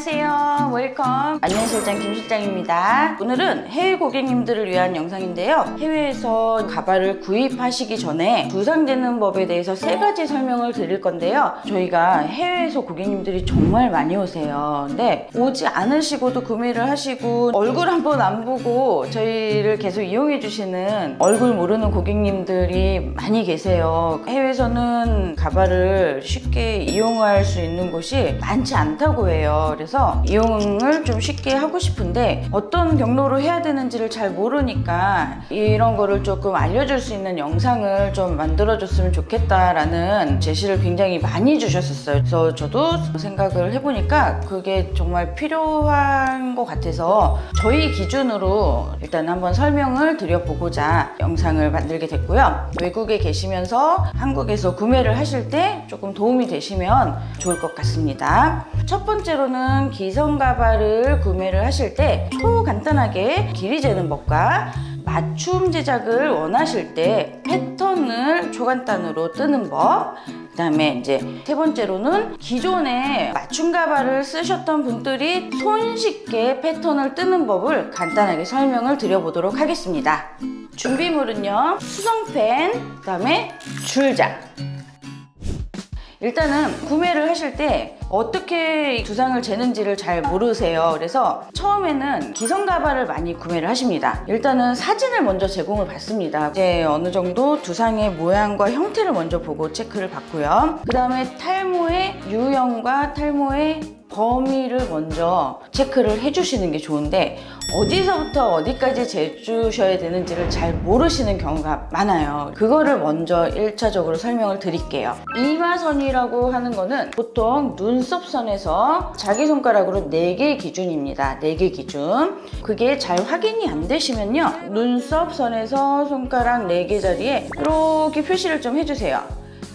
안녕하세요. 웰컴. 안녕실장 김실장입니다. 오늘은 해외 고객님들을 위한 영상인데요. 해외에서 가발을 구입하시기 전에 부상되는 법에 대해서 3가지 설명을 드릴 건데요. 저희가 해외에서 고객님들이 정말 많이 오세요. 근데 오지 않으시고도 구매를 하시고 얼굴 한번 안 보고 저희를 계속 이용해 주시는 얼굴 모르는 고객님들이 많이 계세요. 해외에서는 가발을 쉽게 이용할 수 있는 곳이 많지 않다고 해요. 그래서 이용을 좀 쉽게 하고 싶은데 어떤 경로로 해야 되는지를 잘 모르니까 이런 거를 조금 알려줄 수 있는 영상을 좀 만들어줬으면 좋겠다라는 제시를 굉장히 많이 주셨었어요. 그래서 저도 생각을 해보니까 그게 정말 필요한 것 같아서 저희 기준으로 일단 한번 설명을 드려보고자 영상을 만들게 됐고요. 외국에 계시면서 한국에서 구매를 하실 때 조금 도움이 되시면 좋을 것 같습니다. 첫 번째로는 기성 가발을 구매를 하실 때 초간단하게 길이 재는 법과 맞춤 제작을 원하실 때 패턴을 초간단으로 뜨는 법, 그 다음에 이제 세 번째로는 기존에 맞춤 가발을 쓰셨던 분들이 손쉽게 패턴을 뜨는 법을 간단하게 설명을 드려보도록 하겠습니다. 준비물은요, 수성펜, 그 다음에 줄자. 일단은 구매를 하실 때 어떻게 두상을 재는지를 잘 모르세요. 그래서 처음에는 기성 가발을 많이 구매를 하십니다. 일단은 사진을 먼저 제공을 받습니다. 이제 어느 정도 두상의 모양과 형태를 먼저 보고 체크를 받고요. 그 다음에 탈모의 유형과 탈모의 범위를 먼저 체크를 해주시는 게 좋은데 어디서부터 어디까지 재주셔야 되는지를 잘 모르시는 경우가 많아요. 그거를 먼저 1차적으로 설명을 드릴게요. 이마선이라고 하는 거는 보통 눈썹선에서 자기 손가락으로 4개 기준입니다. 4개 기준. 그게 잘 확인이 안 되시면요, 눈썹선에서 손가락 4개 자리에 이렇게 표시를 좀 해주세요.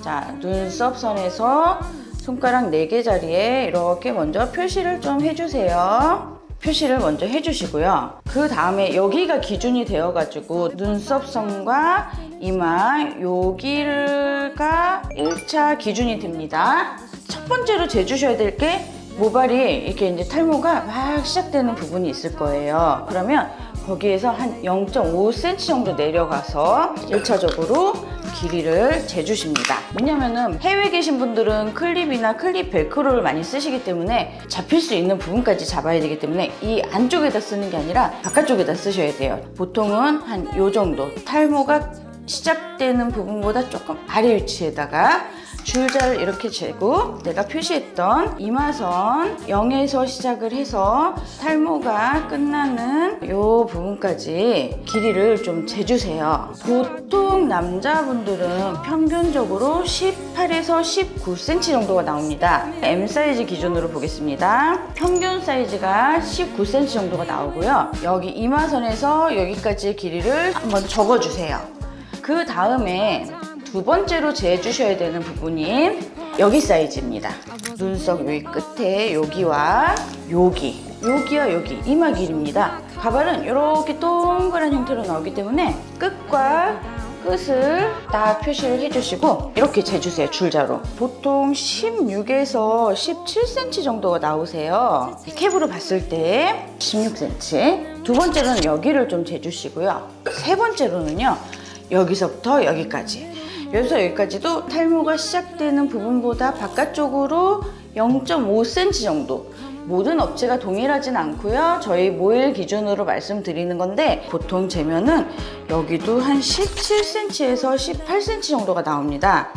자, 눈썹선에서 손가락 4개 자리에 이렇게 먼저 표시를 좀 해주세요. 표시를 먼저 해주시고요. 그 다음에 여기가 기준이 되어가지고 눈썹선과 이마 여기가 1차 기준이 됩니다. 첫 번째로 재주셔야 될 게 모발이 이렇게 이제 탈모가 막 시작되는 부분이 있을 거예요. 그러면 거기에서 한 0.5cm 정도 내려가서 1차적으로 길이를 재주십니다. 왜냐면은 해외에 계신 분들은 클립이나 클립 벨크로를 많이 쓰시기 때문에 잡힐 수 있는 부분까지 잡아야 되기 때문에 이 안쪽에다 쓰는 게 아니라 바깥쪽에다 쓰셔야 돼요. 보통은 한 요 정도, 탈모가 시작되는 부분보다 조금 아래 위치에다가 줄자를 이렇게 재고 내가 표시했던 이마선 0에서 시작을 해서 탈모가 끝나는 이 부분까지 길이를 좀 재주세요. 보통 남자분들은 평균적으로 18에서 19cm 정도가 나옵니다. M 사이즈 기준으로 보겠습니다. 평균 사이즈가 19cm 정도가 나오고요. 여기 이마선에서 여기까지의 길이를 한번 적어주세요. 그 다음에 두 번째로 재주셔야 되는 부분이 여기 사이즈입니다. 눈썹 여기 끝에 여기와 여기와 여기 이마 길이입니다. 가발은 이렇게 동그란 형태로 나오기 때문에 끝과 끝을 딱 표시를 해주시고 이렇게 재주세요. 줄자로. 보통 16에서 17cm 정도가 나오세요. 캡으로 봤을 때 16cm. 두 번째로는 여기를 좀 재주시고요. 세 번째로는요, 여기서부터 여기까지. 여기서 여기까지도 탈모가 시작되는 부분보다 바깥쪽으로 0.5cm 정도. 모든 업체가 동일하진 않고요. 저희 모일 기준으로 말씀드리는 건데 보통 재면은 여기도 한 17cm에서 18cm 정도가 나옵니다.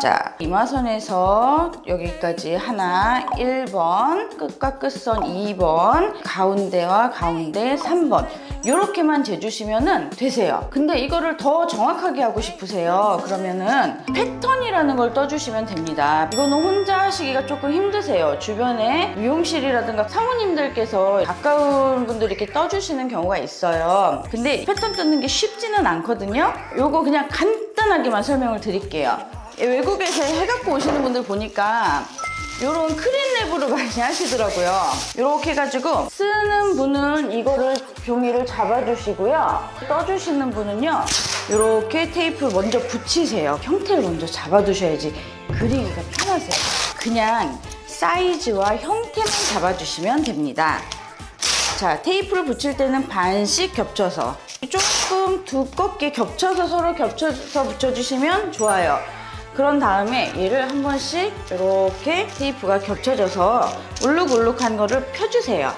자, 이마선에서 여기까지 하나 1번, 끝과 끝선 2번, 가운데와 가운데 3번 이렇게만 재주시면 되세요. 근데 이거를 더 정확하게 하고 싶으세요. 그러면은 패턴이라는 걸 떠주시면 됩니다. 이거는 혼자 하시기가 조금 힘드세요. 주변에 미용실이라든가 사모님들께서 가까운 분들이 이렇게 떠주시는 경우가 있어요. 근데 패턴 뜨는 게 쉽지는 않거든요. 요거 그냥 간단하게만 설명을 드릴게요. 외국에서 해갖고 오시는 분들 보니까 이런 크린랩으로 많이 하시더라고요. 이렇게 해가지고 쓰는 분은 이거를 종이를 잡아주시고요. 떠주시는 분은요, 이렇게 테이프 먼저 붙이세요. 형태를 먼저 잡아두셔야지 그리기가 편하세요. 그냥 사이즈와 형태만 잡아주시면 됩니다. 자, 테이프를 붙일 때는 반씩 겹쳐서 조금 두껍게 겹쳐서 서로 겹쳐서 붙여주시면 좋아요. 그런 다음에 얘를 한 번씩 이렇게 테이프가 겹쳐져서 울룩울룩한 거를 펴주세요.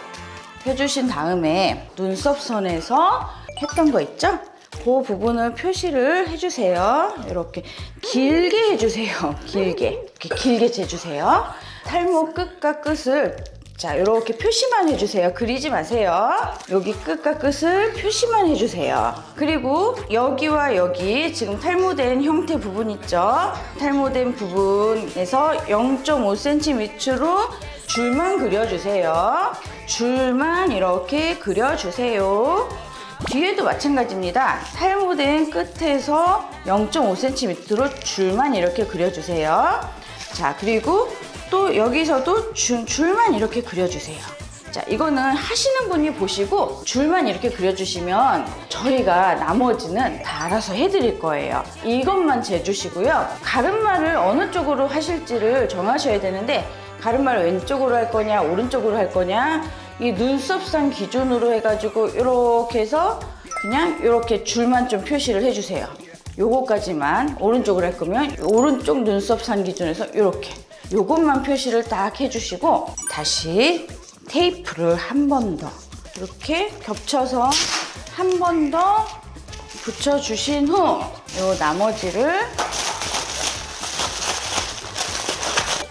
펴주신 다음에 눈썹 선에서 했던 거 있죠? 그 부분을 표시를 해주세요. 이렇게 길게 해주세요. 길게 재주세요. 탈모 끝과 끝을 자, 이렇게 표시만 해주세요. 그리지 마세요. 여기 끝과 끝을 표시만 해주세요. 그리고 여기와 여기 지금 탈모된 형태 부분 있죠? 탈모된 부분에서 0.5cm 밑으로 줄만 그려주세요. 줄만 이렇게 그려주세요. 뒤에도 마찬가지입니다. 탈모된 끝에서 0.5cm 밑으로 줄만 이렇게 그려주세요. 자, 그리고 또 여기서도 줄만 이렇게 그려주세요. 자, 이거는 하시는 분이 보시고 줄만 이렇게 그려주시면 저희가 나머지는 다 알아서 해드릴 거예요. 이것만 재주시고요. 가르마를 어느 쪽으로 하실지를 정하셔야 되는데 가르마를 왼쪽으로 할 거냐 오른쪽으로 할 거냐 이 눈썹상 기준으로 해가지고 이렇게 해서 그냥 이렇게 줄만 좀 표시를 해주세요. 요거까지만 오른쪽으로 할 거면 오른쪽 눈썹상 기준에서 이렇게 요것만 표시를 딱 해주시고 다시 테이프를 한 번 더 이렇게 겹쳐서 한 번 더 붙여주신 후 요 나머지를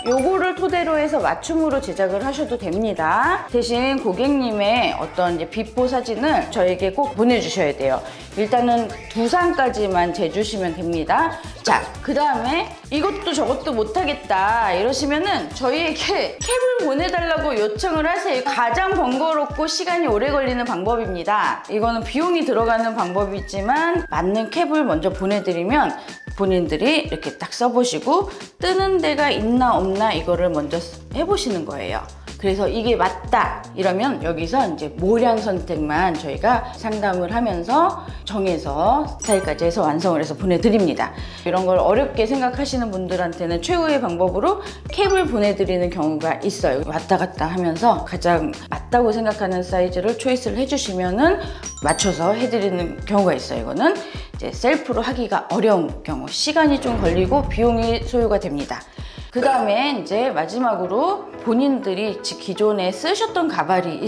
요거를 토대로 해서 맞춤으로 제작을 하셔도 됩니다. 대신 고객님의 어떤 이제 비포 사진을 저에게 꼭 보내주셔야 돼요. 일단은 두상까지만 재주시면 됩니다. 자, 그 다음에 이것도 저것도 못하겠다 이러시면은 저희에게 캡을 보내달라고 요청을 하세요. 가장 번거롭고 시간이 오래 걸리는 방법입니다. 이거는 비용이 들어가는 방법이지만 맞는 캡을 먼저 보내드리면 본인들이 이렇게 딱 써보시고 뜨는 데가 있나 없나 이거를 먼저 해보시는 거예요. 그래서 이게 맞다 이러면 여기서 이제 모량 선택만 저희가 상담을 하면서 정해서 스타일까지 해서 완성을 해서 보내드립니다. 이런 걸 어렵게 생각하시는 분들한테는 최고의 방법으로 캡을 보내드리는 경우가 있어요. 왔다 갔다 하면서 가장 맞다고 생각하는 사이즈를 초이스를 해주시면은 맞춰서 해드리는 경우가 있어요. 이거는 이제 셀프로 하기가 어려운 경우, 시간이 좀 걸리고 비용이 소요가 됩니다. 그 다음에 이제 마지막으로 본인들이 기존에 쓰셨던 가발이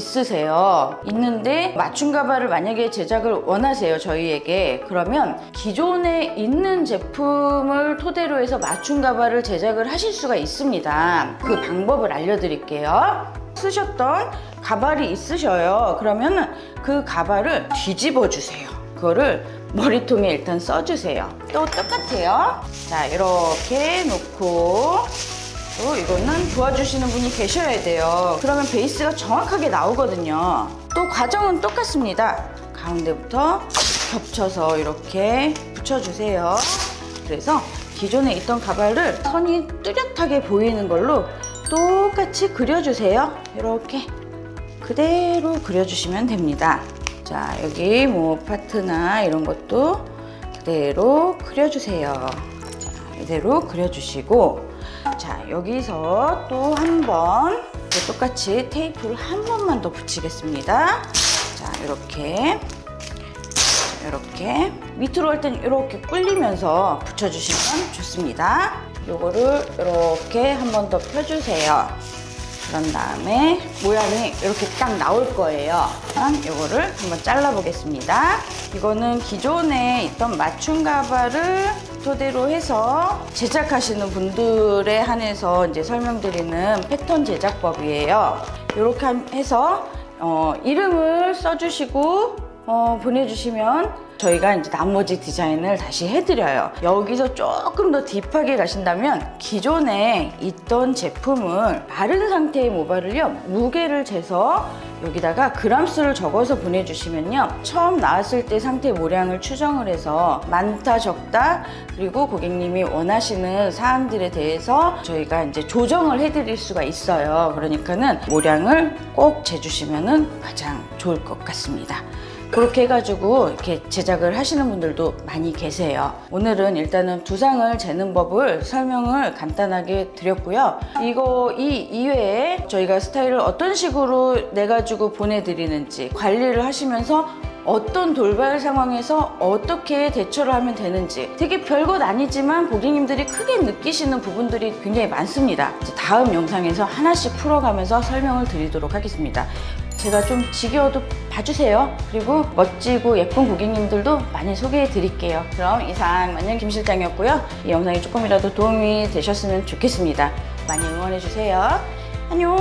있는데 맞춤 가발을 만약에 제작을 원하세요, 저희에게. 그러면 기존에 있는 제품을 토대로 해서 맞춤 가발을 제작을 하실 수가 있습니다. 그 방법을 알려드릴게요. 쓰셨던 가발이 있으셔요. 그러면 그 가발을 뒤집어 주세요. 그거를 머리통에 일단 써주세요. 또 똑같아요. 자, 이렇게 놓고 또 이거는 도와주시는 분이 계셔야 돼요. 그러면 베이스가 정확하게 나오거든요. 또 과정은 똑같습니다. 가운데부터 겹쳐서 이렇게 붙여주세요. 그래서 기존에 있던 가발을 선이 뚜렷하게 보이는 걸로 똑같이 그려주세요. 이렇게 그대로 그려주시면 됩니다. 자, 여기 뭐 파트나 이런 것도 그대로 그려주세요. 자, 이대로 그려주시고, 자, 여기서 또 한 번 똑같이 테이프를 한 번만 더 붙이겠습니다. 자, 이렇게 밑으로 할 땐 이렇게 꿀리면서 붙여주시면 좋습니다. 요거를 이렇게 한 번 더 펴주세요. 그런 다음에 모양이 이렇게 딱 나올 거예요. 이거를 한번 잘라 보겠습니다. 이거는 기존에 있던 맞춤 가발을 토대로 해서 제작하시는 분들에 한해서 이제 설명드리는 패턴 제작법이에요. 이렇게 해서 이름을 써주시고 보내주시면 저희가 이제 나머지 디자인을 다시 해드려요. 여기서 조금 더 딥하게 가신다면 기존에 있던 제품을 마른 상태의 모발을요, 무게를 재서 여기다가 그람수를 적어서 보내주시면요, 처음 나왔을 때 상태 모량을 추정을 해서 많다 적다 그리고 고객님이 원하시는 사항들에 대해서 저희가 이제 조정을 해드릴 수가 있어요. 그러니까는 모량을 꼭 재주시면은 가장 좋을 것 같습니다. 그렇게 해가지고 이렇게 제작을 하시는 분들도 많이 계세요. 오늘은 일단은 두상을 재는 법을 설명을 간단하게 드렸고요. 이 이외에 저희가 스타일을 어떤 식으로 내가지고 보내드리는지, 관리를 하시면서 어떤 돌발 상황에서 어떻게 대처를 하면 되는지, 되게 별것 아니지만 고객님들이 크게 느끼시는 부분들이 굉장히 많습니다. 이제 다음 영상에서 하나씩 풀어가면서 설명을 드리도록 하겠습니다. 제가 좀 지겨워도 봐주세요. 그리고 멋지고 예쁜 고객님들도 많이 소개해 드릴게요. 그럼 이상 만년 김 실장이었고요. 이 영상이 조금이라도 도움이 되셨으면 좋겠습니다. 많이 응원해 주세요. 안녕.